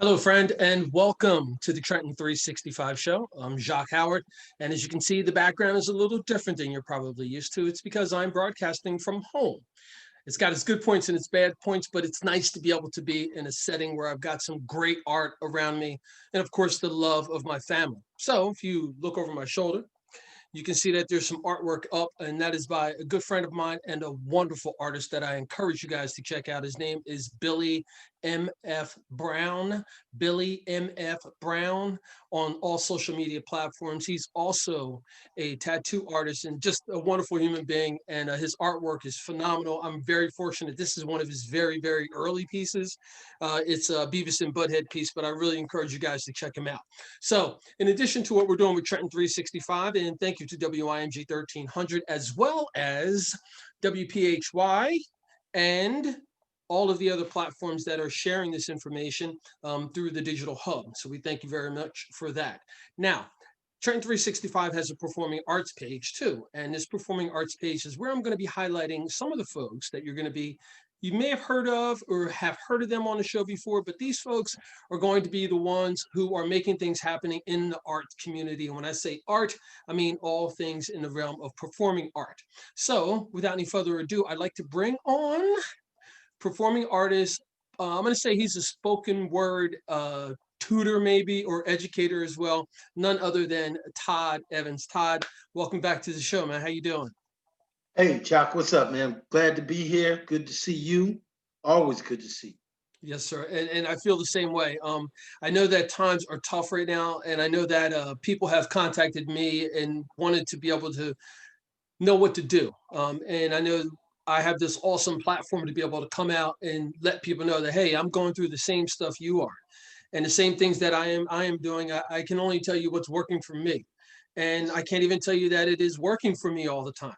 Hello, friend, and welcome to the Trenton 365 show. I'm Jacque Howard, and as you can see, the background is a little different than you're probably used to. It's because I'm broadcasting from home. It's got its good points and its bad points, but it's nice to be able to be in a setting where I've got some great art around me, and of course, the love of my family. So if you look over my shoulder, you can see that there's some artwork up, and that is by a good friend of mine and a wonderful artist that I encourage you guys to check out. His name is Billy M.F. Brown. Billy M.F. Brown on all social media platforms. He's also a tattoo artist and just a wonderful human being, and his artwork is phenomenal. I'm very fortunate. This is one of his very, very early pieces. It's a Beavis and Butthead piece, but I really encourage you guys to check him out. So, in addition to what we're doing with Trenton 365, and thank you to WIMG 1300 as well as WPHY and all of the other platforms that are sharing this information through the digital hub. So we thank you very much for that. Now, Trenton 365 has a performing arts page too. And this performing arts page is where I'm going to be highlighting some of the folks that you may have heard of or have heard of them on the show before, but these folks are going to be the ones who are making things happening in the art community. And when I say art, I mean all things in the realm of performing art. So without any further ado, I'd like to bring on performing artist. I'm going to say he's a spoken word tutor, maybe, or educator as well. None other than Todd Evans. Todd, welcome back to the show, man. How you doing? Hey, Chuck, what's up, man? Glad to be here. Good to see you. Always good to see you. Yes, sir. And I feel the same way. I know that times are tough right now, and I know that people have contacted me and wanted to be able to know what to do. And I know I have this awesome platform to be able to come out and let people know that, hey, I'm going through the same stuff you are. And the same things that I am doing. I can only tell you what's working for me. And I can't even tell you that it is working for me all the time.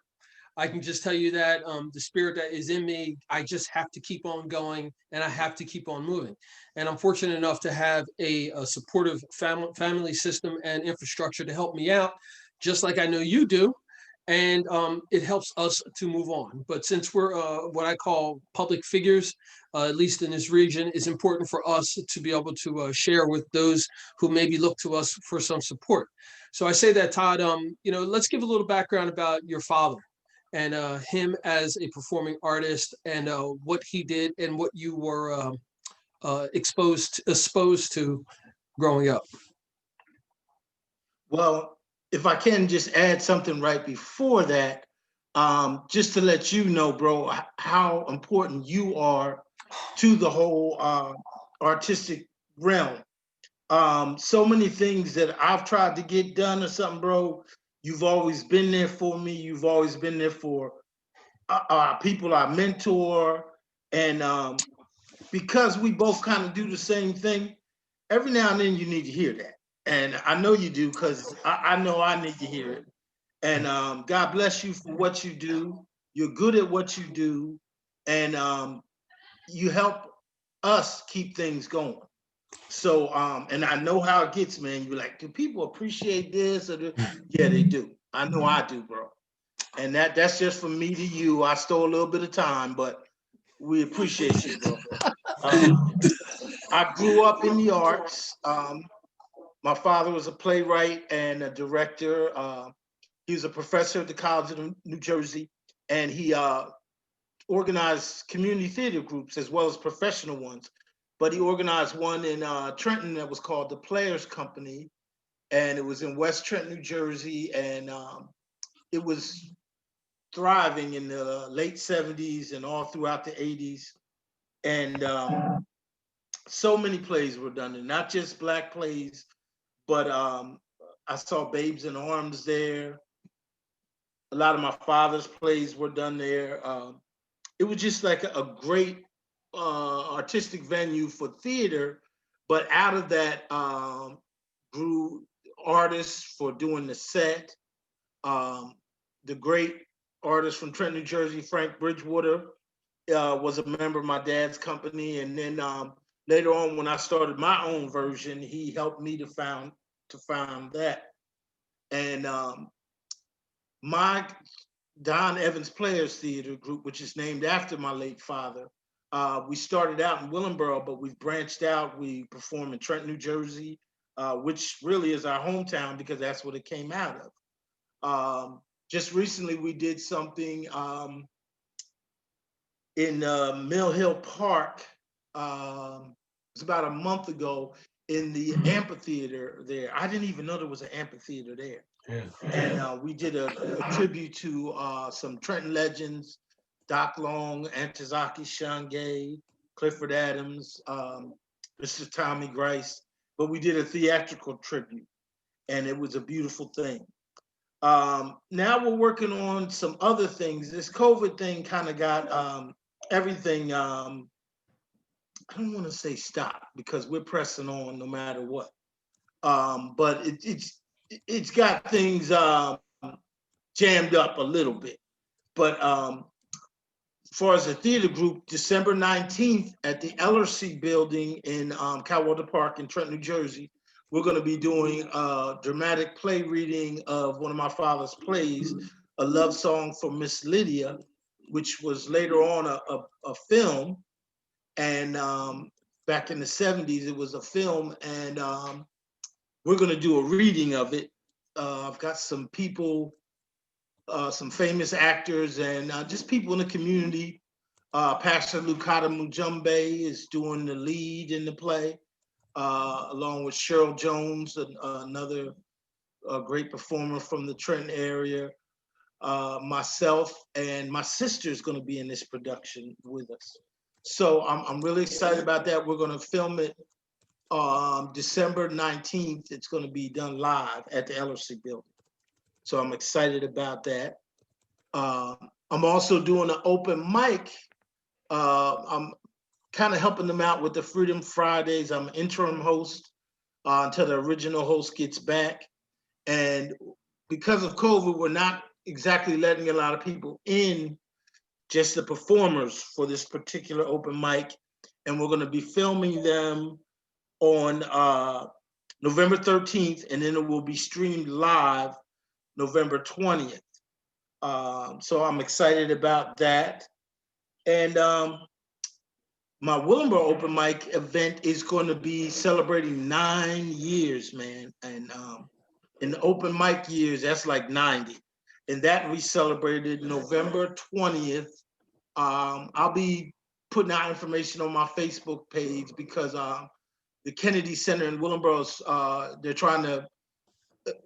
I can just tell you that the spirit that is in me, I just have to keep on going and I have to keep on moving. And I'm fortunate enough to have a supportive family system and infrastructure to help me out, just like I know you do. And it helps us to move on. But since we're what I call public figures, at least in this region, it's important for us to be able to share with those who maybe look to us for some support. So I say that, Todd, let's give a little background about your father and him as a performing artist and what he did and what you were exposed to growing up. Well, if I can just add something right before that, just to let you know, bro, how important you are to the whole artistic realm. So many things that I've tried to get done or something, bro. You've always been there for me. You've always been there for people I mentor, and because we both kind of do the same thing, every now and then you need to hear that. And I know you do because I know I need to hear it. And God bless you for what you do. You're good at what you do. And you help us keep things going. So, and I know how it gets, man. You're like, do people appreciate this? Yeah, they do. I know I do, bro. And that's just from me to you. I stole a little bit of time, but we appreciate you, bro. Um, I grew up in the arts. My father was a playwright and a director. He was a professor at the College of New Jersey, and he organized community theater groups as well as professional ones. But he organized one in Trenton that was called the Players Company, and it was in West Trenton, New Jersey, and it was thriving in the late '70s and all throughout the '80s. And so many plays were done, and not just black plays, but I saw Babes in Arms there. A lot of my father's plays were done there. It was just like a great artistic venue for theater, but out of that grew artists for doing the set. Um, the great artist from Trenton, New Jersey, Frank Bridgewater, was a member of my dad's company, and then later on, when I started my own version, he helped me to found that. And my Don Evans Players Theater group, which is named after my late father, We started out in Willingboro, but we've branched out. We perform in Trenton, New Jersey, which really is our hometown because that's what it came out of. Just recently, we did something in Mill Hill Park. It was about a month ago in the amphitheater there. I didn't even know there was an amphitheater there. Yeah. And we did a tribute to some Trenton legends, Doc Long, Antizaki Shange, Clifford Adams, Mr. Tommy Grice. But we did a theatrical tribute, and it was a beautiful thing. Now we're working on some other things. This COVID thing kind of got everything. I don't want to say stop because we're pressing on no matter what. But it's got things jammed up a little bit. But as far as the theater group, December 19th at the LRC building in Cowwater Park in Trenton, New Jersey, we're going to be doing a dramatic play reading of one of my father's plays, A Love Song for Miss Lydia, which was later on a film. And back in the 70s, it was a film. And we're going to do a reading of it. I've got some people, some famous actors, and just people in the community. Pastor Lukata Mujumbe is doing the lead in the play, along with Cheryl Jones, another great performer from the Trenton area. Myself and my sister is going to be in this production with us. So I'm really excited about that. We're going to film it December 19th. It's going to be done live at the LRC building. So I'm excited about that. I'm also doing an open mic. I'm kind of helping them out with the Freedom Fridays. I'm an interim host until the original host gets back. And because of COVID, we're not exactly letting a lot of people in, just the performers for this particular open mic. And we're going to be filming them on November 13th, and then it will be streamed live November 20th. So I'm excited about that. And my Willingboro open mic event is going to be celebrating 9 years, man. And in the open mic years, that's like 90. And that we celebrated November 20th. I'll be putting out information on my Facebook page because the Kennedy Center in Willingboro, they're trying to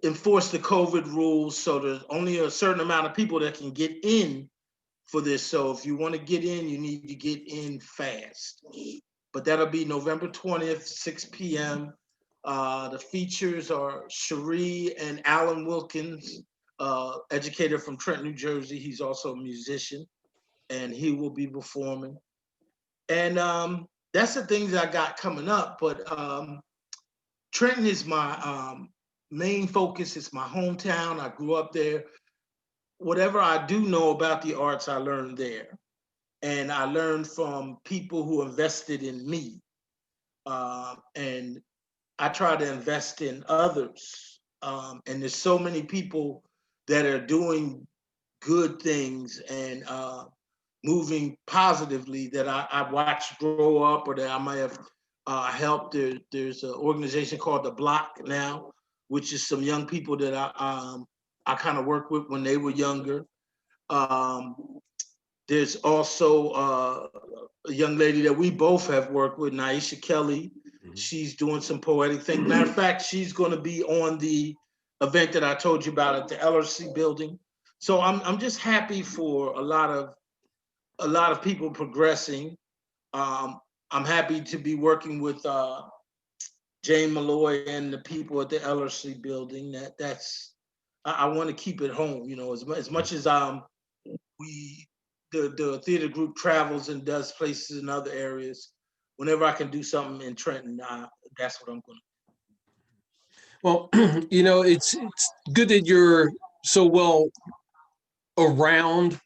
enforce the COVID rules. So there's only a certain amount of people that can get in for this. So if you want to get in, you need to get in fast. But that'll be November 20th, 6 p.m. The features are Cherie and Alan Wilkins, educator from Trenton, New Jersey. He's also a musician, and he will be performing. And that's the things I got coming up. But Trenton is my main focus. It's my hometown. I grew up there. Whatever I do know about the arts, I learned there. And I learned from people who invested in me. And I try to invest in others. And there's so many people that are doing good things and moving positively that I watched grow up or that I might have helped. There's an organization called The Block now, which is some young people that I kind of worked with when they were younger. Um, there's also a young lady that we both have worked with, Naisha Kelly. Mm-hmm. She's doing some poetic things. Matter of fact, she's going to be on the event that I told you about at the LRC building. So I'm just happy for a lot of people progressing. I'm happy to be working with Jane Malloy and the people at the LRC building. I want to keep it home. You know, as much as the theater group travels and does places in other areas. Whenever I can do something in Trenton, that's what I'm going to do. Well, you know, it's good that you're so well around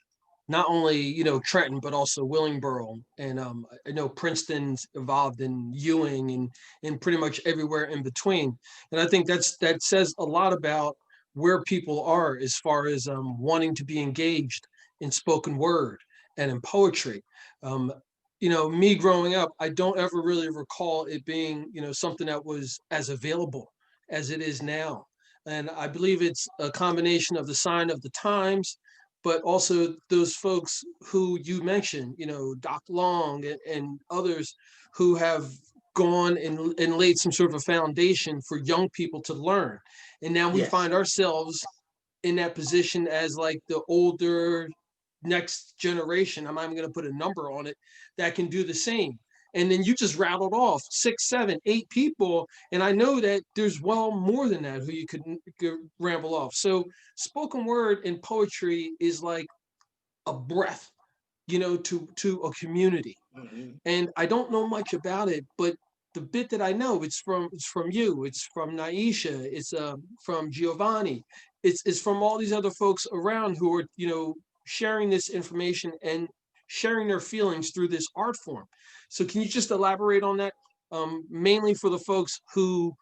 not only, you know, Trenton, but also Willingboro. And I know Princeton's involved in Ewing and pretty much everywhere in between. And I think that says a lot about where people are as far as wanting to be engaged in spoken word and in poetry. me growing up, I don't ever really recall it being, something that was as available as it is now. And I believe it's a combination of the sign of the times, but also those folks who you mentioned, Doc Long and others who have gone and laid some sort of a foundation for young people to learn. And now we Yes. find ourselves in that position as like the older next generation. I'm not even going to put a number on it that can do the same. And then you just rattled off 6, 7, 8 people. And I know that there's well more than that who you could ramble off. So spoken word and poetry is like a breath, to a community. Mhm. And I don't know much about it, but the bit that I know, it's from you, it's from Naisha, it's from Giovanni, it's from all these other folks around who are sharing this information and sharing their feelings through this art form. So can you just elaborate on that, mainly for the folks who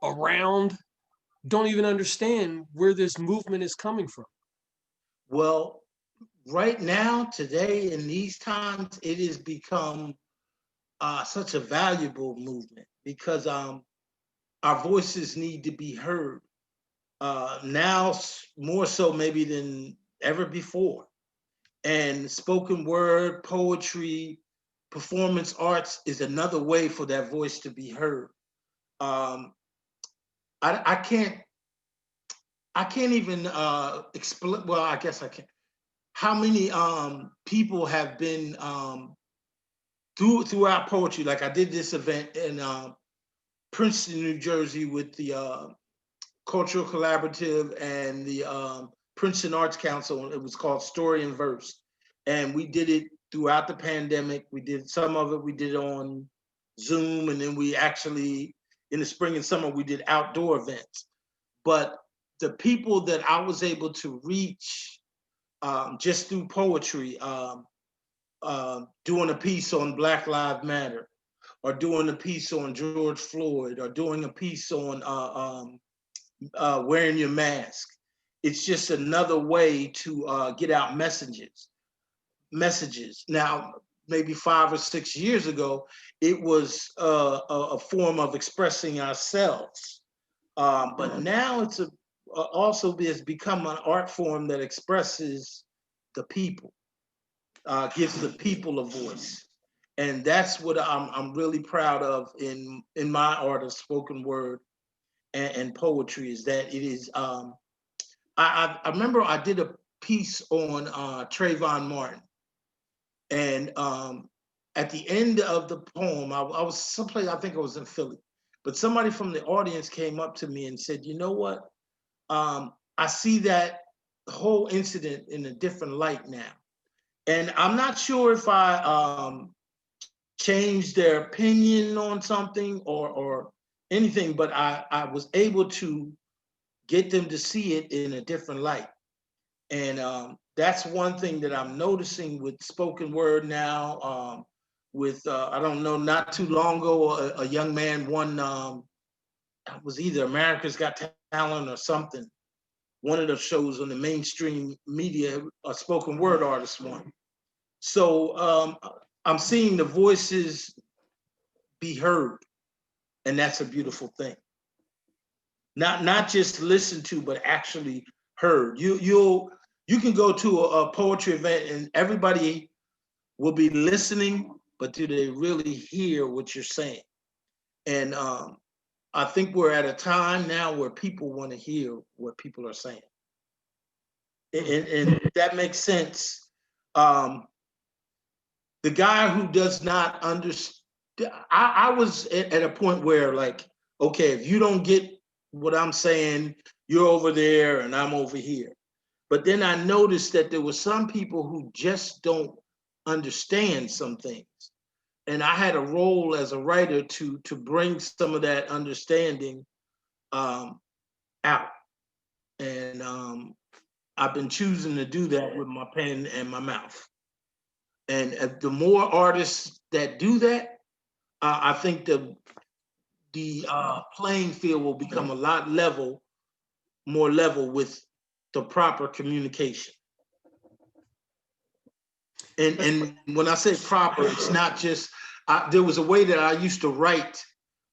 around don't even understand where this movement is coming from? Well, right now, today, in these times, it has become such a valuable movement because our voices need to be heard now more so maybe than ever before. And spoken word, poetry, performance arts is another way for that voice to be heard. Um, I can't even explain. Well, I guess I can. How many people have been throughout poetry? Like I did this event in Princeton, New Jersey, with the Cultural Collaborative and the Princeton Arts Council. It was called Story and Verse, and we did it throughout the pandemic. We did some of it. We did on Zoom, and then we actually in the spring and summer we did outdoor events. But the people that I was able to reach just through poetry, doing a piece on Black Lives Matter, or doing a piece on George Floyd, or doing a piece on wearing your mask. It's just another way to get out messages. Now, maybe 5 or 6 years ago, it was a form of expressing ourselves. But now it's also has become an art form that expresses the people, gives the people a voice, and that's what I'm really proud of in my art of spoken word and poetry, is that it is. I remember I did a piece on Trayvon Martin, and at the end of the poem, I was someplace, I think I was in Philly, but somebody from the audience came up to me and said, "You know what? I see that whole incident in a different light now." And I'm not sure if I changed their opinion on something or anything, but I was able to get them to see it in a different light. And that's one thing that I'm noticing with spoken word now. With I don't know, not too long ago, a young man won. It was either America's Got Talent or something. One of the shows on the mainstream media, a spoken word artist won. So I'm seeing the voices be heard, and that's a beautiful thing. Not just listened to, but actually heard. You can go to a poetry event and everybody will be listening, but do they really hear what you're saying? And I think we're at a time now where people want to hear what people are saying, and that makes sense. Um, the guy who does not understand, I was at a point where, like, okay, if you don't get what I'm saying, you're over there and I'm over here. But then I noticed that there were some people who just don't understand some things. And I had a role as a writer to bring some of that understanding out. And I've been choosing to do that with my pen and my mouth. And the more artists that do that, I think the playing field will become a lot more level with the proper communication. And when I say proper, it's not just, there was a way that I used to write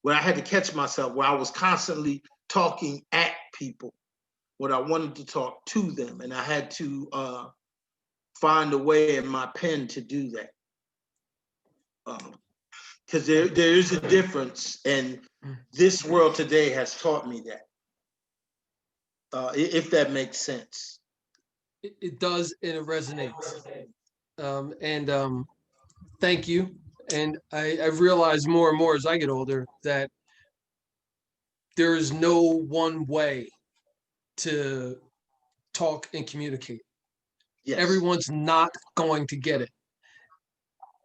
where I had to catch myself, where I was constantly talking at people, when I wanted to talk to them. And I had to find a way in my pen to do that. Because there is a difference, and this world today has taught me that, if that makes sense. It does, and it resonates. Thank you. And I've realized more and more as I get older that there is no one way to talk and communicate. Yes. Everyone's not going to get it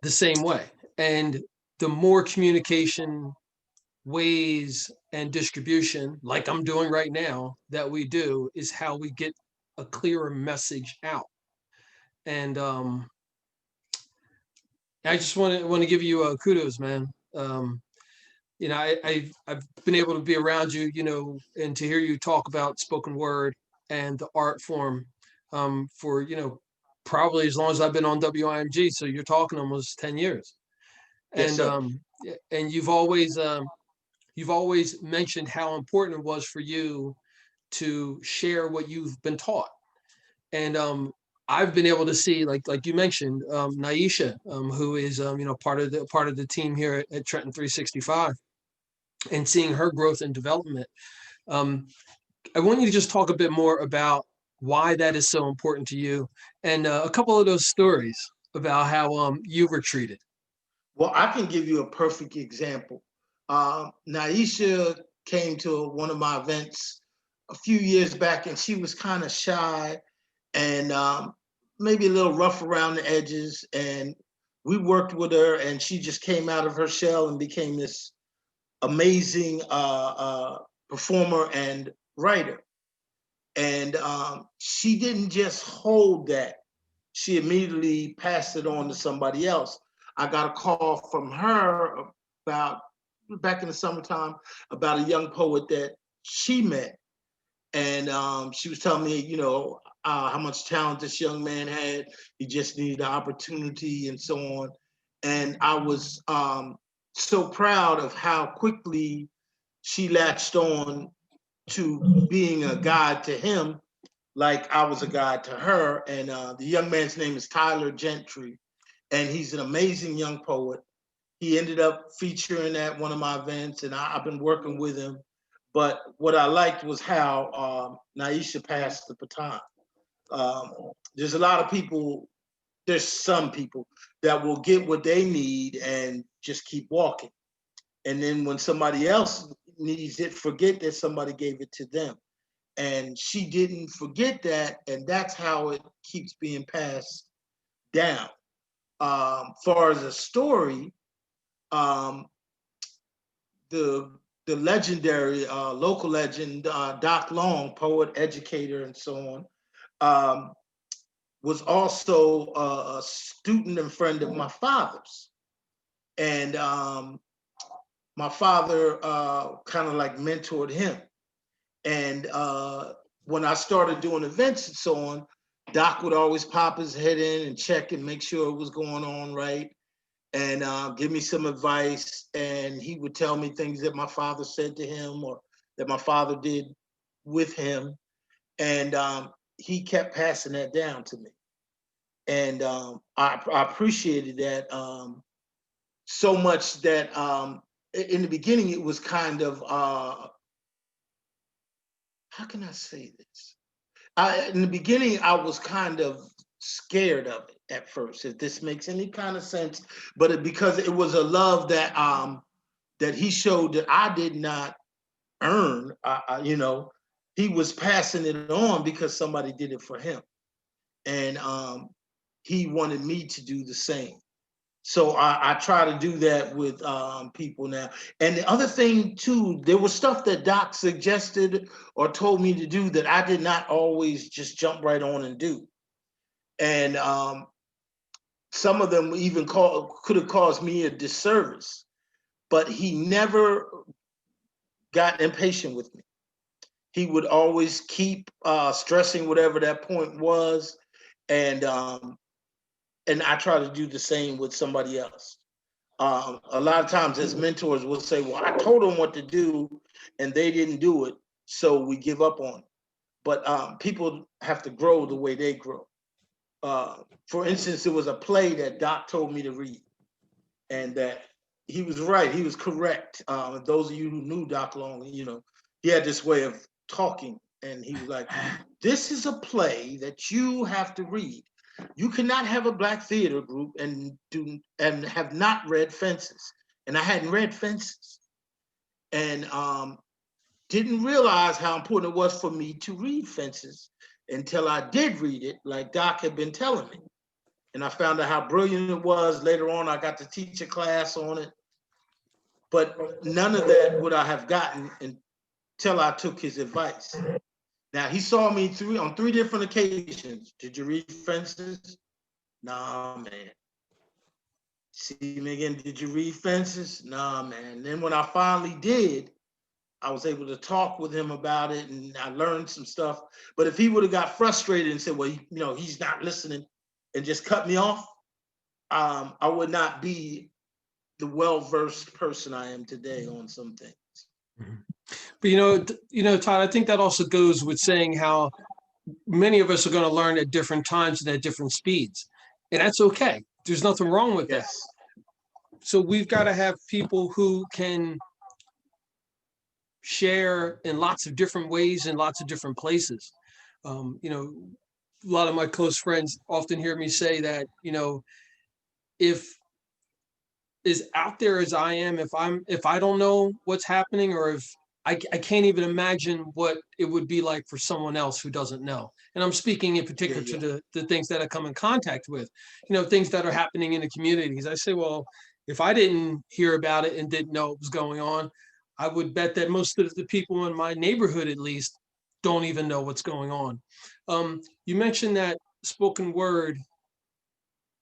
the same way. And the more communication ways and distribution, like I'm doing right now, that we do, is how we get a clearer message out. And I just want to give you kudos, man. You know, I've been able to be around you, you know, and to hear you talk about spoken word and the art form for, you know, probably as long as I've been on WIMG. So you're talking almost 10 years. Yes, And sir. and you've always mentioned how important it was for you to share what you've been taught. And I've been able to see, like you mentioned, Naisha, who is you know, part of the team here at Trenton 365, and seeing her growth and development. Um, I want you to just talk a bit more about why that is so important to you, and a couple of those stories about how you were treated. Well, I can give you a perfect example. Naisha came to one of my events a few years back, and she was kind of shy and maybe a little rough around the edges. And we worked with her, and she just came out of her shell and became this amazing performer and writer. And she didn't just hold that, she immediately passed it on to somebody else. I got a call from her about, back in the summertime, about a young poet that she met. And she was telling me, you know, how much talent this young man had. He just needed the opportunity and so on. And I was so proud of how quickly she latched on to being a guide to him, like I was a guide to her. And the young man's name is Tyler Gentry, and he's an amazing young poet. He ended up featuring at one of my events, and I've been working with him. But what I liked was how Naisha passed the baton. There's a lot of people, there's some people that will get what they need and just keep walking. And then when somebody else needs it, forget that somebody gave it to them. And she didn't forget that, and that's how it keeps being passed down. Far as a story, um, the legendary local legend Doc Long, poet, educator, and so on, um, was also a student and friend of my father's. And my father kind of like mentored him. And when I started doing events and so on, Doc would always pop his head in and check and make sure it was going on right, and give me some advice. And he would tell me things that my father said to him or that my father did with him. And he kept passing that down to me. And I appreciated that so much that in the beginning, it was kind of, how can I say this? In the beginning, I was kind of scared of it at first, if this makes any kind of sense. But because it was a love that that he showed that I did not earn, you know, he was passing it on because somebody did it for him, and he wanted me to do the same. So I try to do that with people now. And the other thing too, there was stuff that Doc suggested or told me to do that I did not always just jump right on and do. And some of them even could have caused me a disservice. But he never got impatient with me. He would always keep stressing whatever that point was. And and I try to do the same with somebody else. A lot of times as mentors will say, well, I told them what to do and they didn't do it, so we give up on it. But people have to grow the way they grow. For instance, it was a play that Doc told me to read, and that he was right, he was correct. Those of you who knew Doc long, he had this way of talking, and he was like, this is a play that you have to read. You cannot have a Black theater group and have not read Fences. And I hadn't read Fences, and didn't realize how important it was for me to read Fences until I did read it, like Doc had been telling me. And I found out how brilliant it was. Later on, I got to teach a class on it. But none of that would I have gotten until I took his advice. Now, he saw me on three different occasions. Did you read Fences? Nah, man. See me again, did you read Fences? Nah, man. Then when I finally did, I was able to talk with him about it, and I learned some stuff. But if he would have got frustrated and said, well, he's not listening, and just cut me off, I would not be the well-versed person I am today on some things. Mhm. But Todd, I think that also goes with saying how many of us are going to learn at different times and at different speeds, and that's okay. There's nothing wrong with that. Yes. So we've got to have people who can share in lots of different ways in lots of different places. A lot of my close friends often hear me say that, if as out there as I am, if I don't know what's happening, or if I can't even imagine what it would be like for someone else who doesn't know. And I'm speaking in particular Yeah. to the things that I come in contact with, things that are happening in the communities. I say, well, if I didn't hear about it and didn't know what was going on, I would bet that most of the people in my neighborhood, at least, don't even know what's going on. You mentioned that spoken word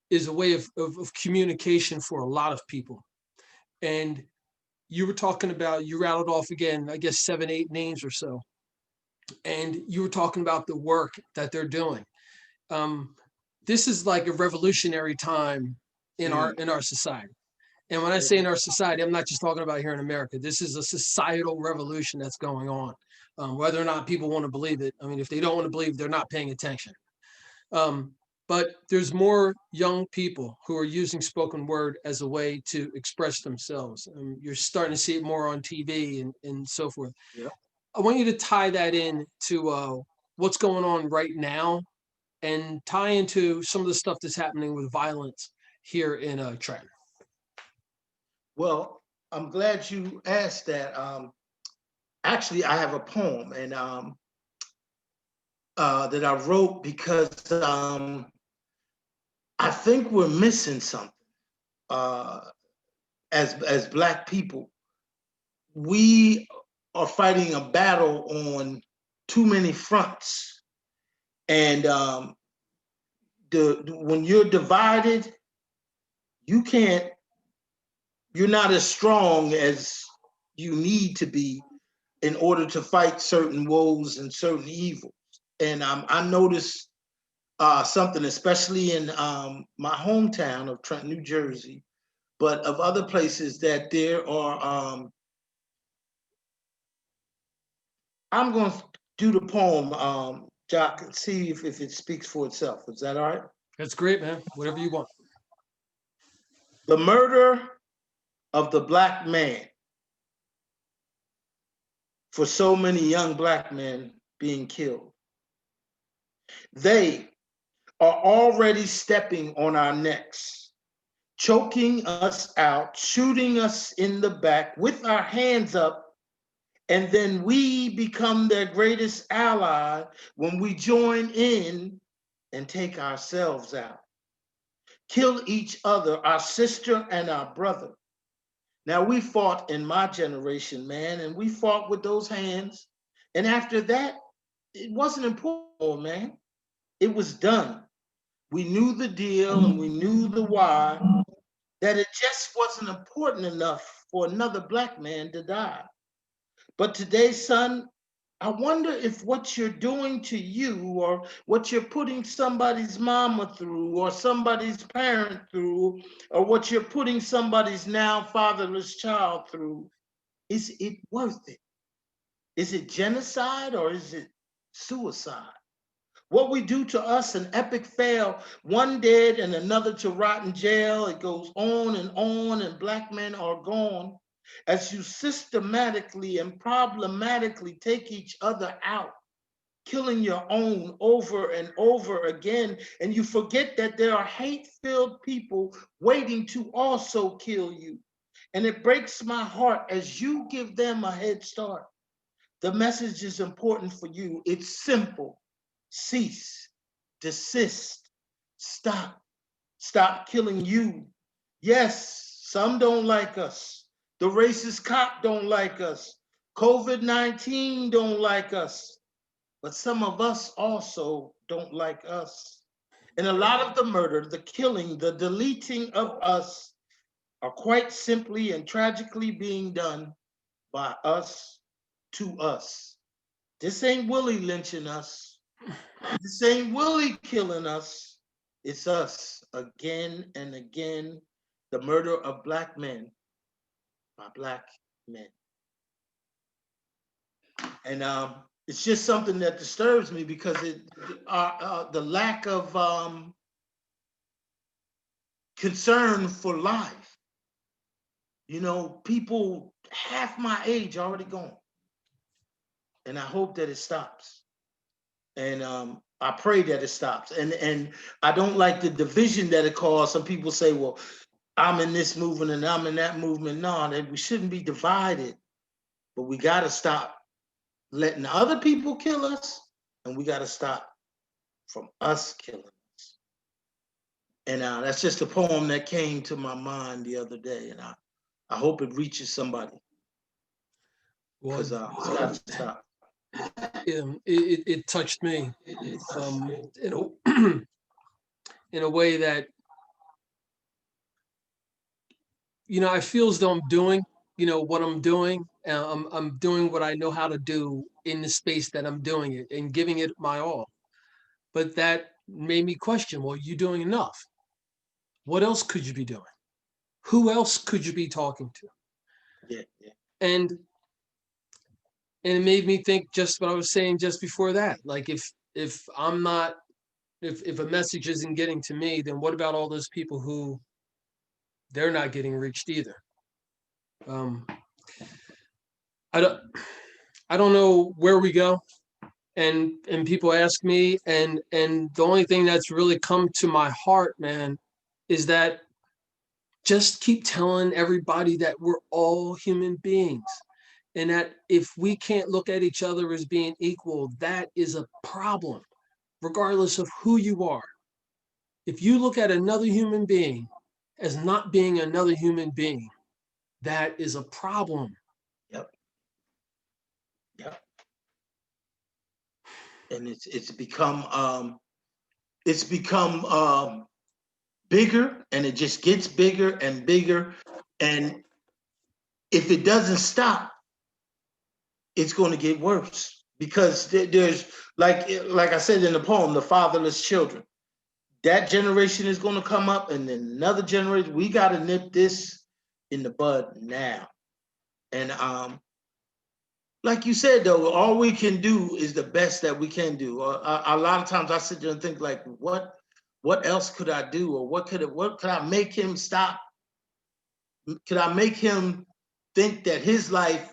is a way of communication for a lot of people. And you were talking about, you rattled off again, I guess 7, 8 names or so. And you were talking about the work that they're doing. This is like a revolutionary time in our society. And when I say in our society, I'm not just talking about here in America. This is a societal revolution that's going on. Whether or not people want to believe it. I mean, if they don't want to believe, they're not paying attention. But there's more young people who are using spoken word as a way to express themselves. You're starting to see it more on TV and so forth. Yeah. I want you to tie that in to what's going on right now, and tie into some of the stuff that's happening with violence here in Trenton. Well, I'm glad you asked that. Actually, I have a poem, and that I wrote because I think we're missing something. As Black people, we are fighting a battle on too many fronts, and when you're divided, you're not as strong as you need to be in order to fight certain woes and certain evils. And I noticed something, especially in my hometown of Trenton, New Jersey, but of other places, that there are, I'm going to do the poem, Jacque, and see if it speaks for itself. Is that all right? That's great, man. Whatever you want. The murder of the Black man, for so many young Black men being killed. They are already stepping on our necks, choking us out, shooting us in the back with our hands up, and then we become their greatest ally when we join in and take ourselves out. Kill each other, our sister and our brother. Now, we fought in my generation, man, and we fought with those hands. And after that, it wasn't important, man. It was done. We knew the deal and we knew the why, that it just wasn't important enough for another Black man to die. But today, son, I wonder if what you're doing to you, or what you're putting somebody's mama through, or somebody's parent through, or what you're putting somebody's now fatherless child through, is it worth it? Is it genocide or is it suicide? What we do to us, an epic fail, one dead and another to rot in jail. It goes on, and black men are gone. As you systematically and problematically take each other out, killing your own over and over again, and you forget that there are hate-filled people waiting to also kill you. And it breaks my heart as you give them a head start. The message is important for you. It's simple. Cease, desist, stop, stop killing you. Yes, some don't like us. The racist cop don't like us. COVID-19 don't like us. But some of us also don't like us. And a lot of the murder, the killing, the deleting of us are quite simply and tragically being done by us to us. This ain't Willie lynching us. This ain't Willie killing us. It's us again and again. The murder of black men by black men. And it's just something that disturbs me because the lack of concern for life. You know, people half my age already gone. And I hope that it stops. And I pray that it stops. And I don't like the division that it caused. Some people say, well, I'm in this movement and I'm in that movement. No, that we shouldn't be divided, but we got to stop letting other people kill us, and we got to stop from us killing us. And that's just a poem that came to my mind the other day, and I hope it reaches somebody, because it's got to stop. It touched me in a way that, I feel as though I'm doing, what I'm doing. I'm doing what I know how to do in the space that I'm doing it and giving it my all. But that made me question, well, you doing enough? What else could you be doing? Who else could you be talking to? Yeah, yeah. And it made me think just what I was saying just before that. Like if I'm not if a message isn't getting to me, then what about all those people who they're not getting reached either? Um, I don't I don't know where we go. And people ask me, and the only thing that's really come to my heart, man, is that just keep telling everybody that we're all human beings, and that if we can't look at each other as being equal, that is a problem, regardless of who you are. If you look at another human being as not being another human being, that is a problem. Yep. Yep. And it's become bigger, and it just gets bigger and bigger. And if it doesn't stop, it's going to get worse, because there's, like I said in the poem, the fatherless children. That generation is going to come up, and then another generation. We got to nip this in the bud now. And like you said, though, all we can do is the best that we can do. A lot of times I sit there and think, like, what else could I do, or what could I make him stop? Could I make him think that his life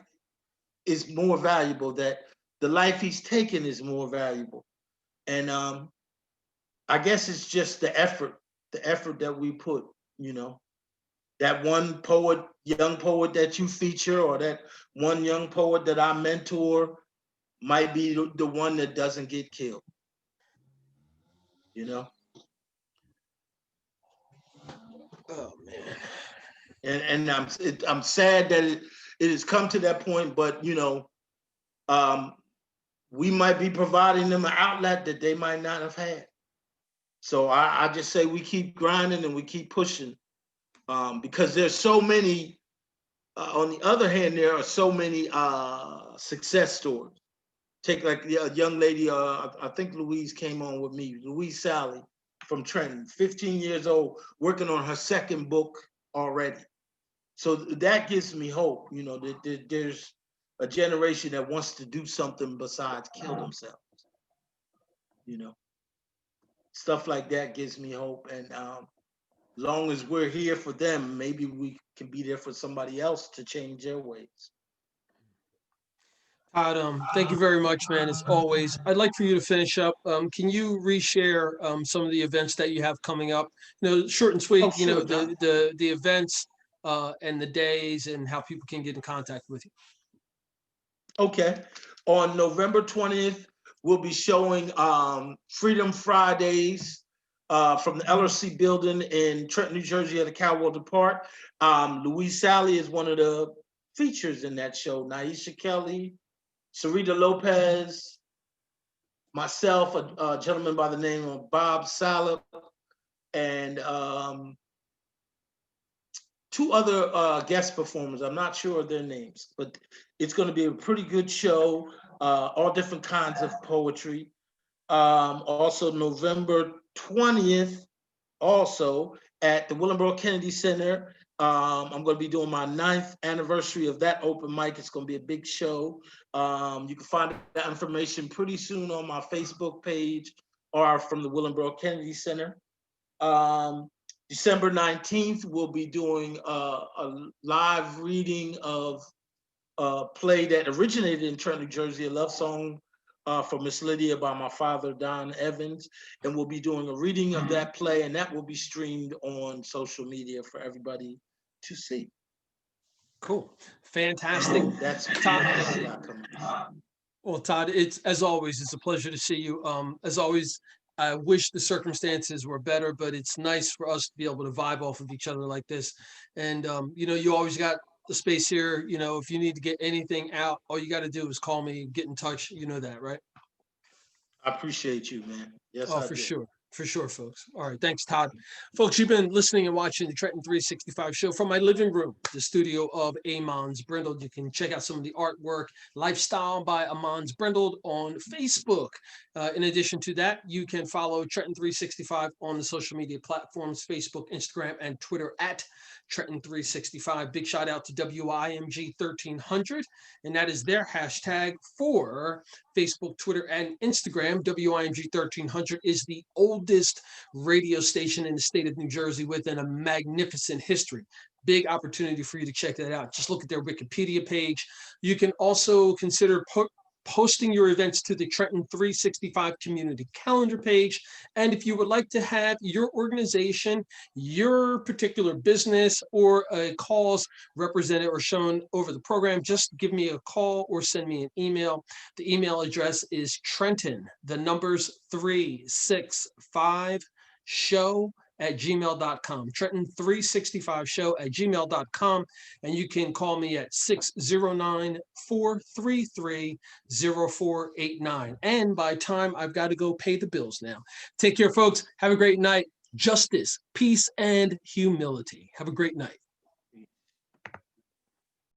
is more valuable, that the life he's taken is more valuable? And I guess it's just the effort that we put, that one poet, young poet that you feature, or that one young poet that I mentor, might be the one that doesn't get killed, Oh man. And I'm sad that it has come to that point, but we might be providing them an outlet that they might not have had. So I just say we keep grinding and we keep pushing, because there's so many. On the other hand, there are so many success stories. take like a young lady, I think Louise came on with me, Louise Sally from Trenton, 15 years old, working on her second book already. So that gives me hope, you know, that there's a generation that wants to do something besides kill themselves, you know. Stuff like that gives me hope. And as long as we're here for them, maybe we can be there for somebody else to change their ways. Todd, thank you very much, man. As always, I'd like for you to finish up. Can you reshare some of the events that you have coming up? You know, short and Oh, sweet. You know, sure, John. the events and the days and how people can get in contact with you. Okay. On November 20th, we'll be showing Freedom Fridays from the LRC building in Trenton, New Jersey at the Cowboy Park. Louise Sally is one of the features in that show. Naisha Kelly, Sarita Lopez, myself, a gentleman by the name of Bob Salop, and two other guest performers. I'm not sure of their names, but it's going to be a pretty good show. All different kinds of poetry. Also, November 20th, also at the Willenboro Kennedy Center. I'm going to be doing my 9th anniversary of that open mic. It's going to be a big show. You can find that information pretty soon on my Facebook page or from the Willenboro Kennedy Center. December 19th, we'll be doing a live reading of a play that originated in Trenton, New Jersey, a love song for Miss Lydia by my father, Don Evans. And we'll be doing a reading of that play, and that will be streamed on social media for everybody to see. Cool. Fantastic. That's Todd, what I got coming up. well, Todd, it's as always, it's a pleasure to see you. As always, I wish the circumstances were better, but it's nice for us to be able to vibe off of each other like this. And you know, you always got the space here. You know, if you need to get anything out, all you got to do is call me, get in touch. You know that, right? I appreciate you, man. Yes, Oh, I for do. sure. For sure, folks. All right. Thanks, Todd. Folks, you've been listening and watching the Trenton 365 show from my living room, the studio of Amons Brindled. You can check out some of the artwork, Lifestyle by Amons Brindled on Facebook. In addition to that, you can follow Trenton 365 on the social media platforms, Facebook, Instagram, and Twitter at Trenton 365. Big shout out to WIMG 1300, and that is their hashtag for Facebook, Twitter, and Instagram. WIMG 1300 is the oldest radio station in the state of New Jersey with a magnificent history. Big opportunity for you to check that out. Just look at their Wikipedia page. You can also consider posting your events to the Trenton 365 community calendar page. And if you would like to have your organization, your particular business, or a cause represented or shown over the program, just give me a call or send me an email. The email address is Trenton, the numbers 365 show at gmail.com. Trenton 365 show at gmail.com. And you can call me at 609-433-0489. And by time, I've got to go pay the bills now. Take care, folks. Have a great night. Justice, peace, and humility. Have a great night.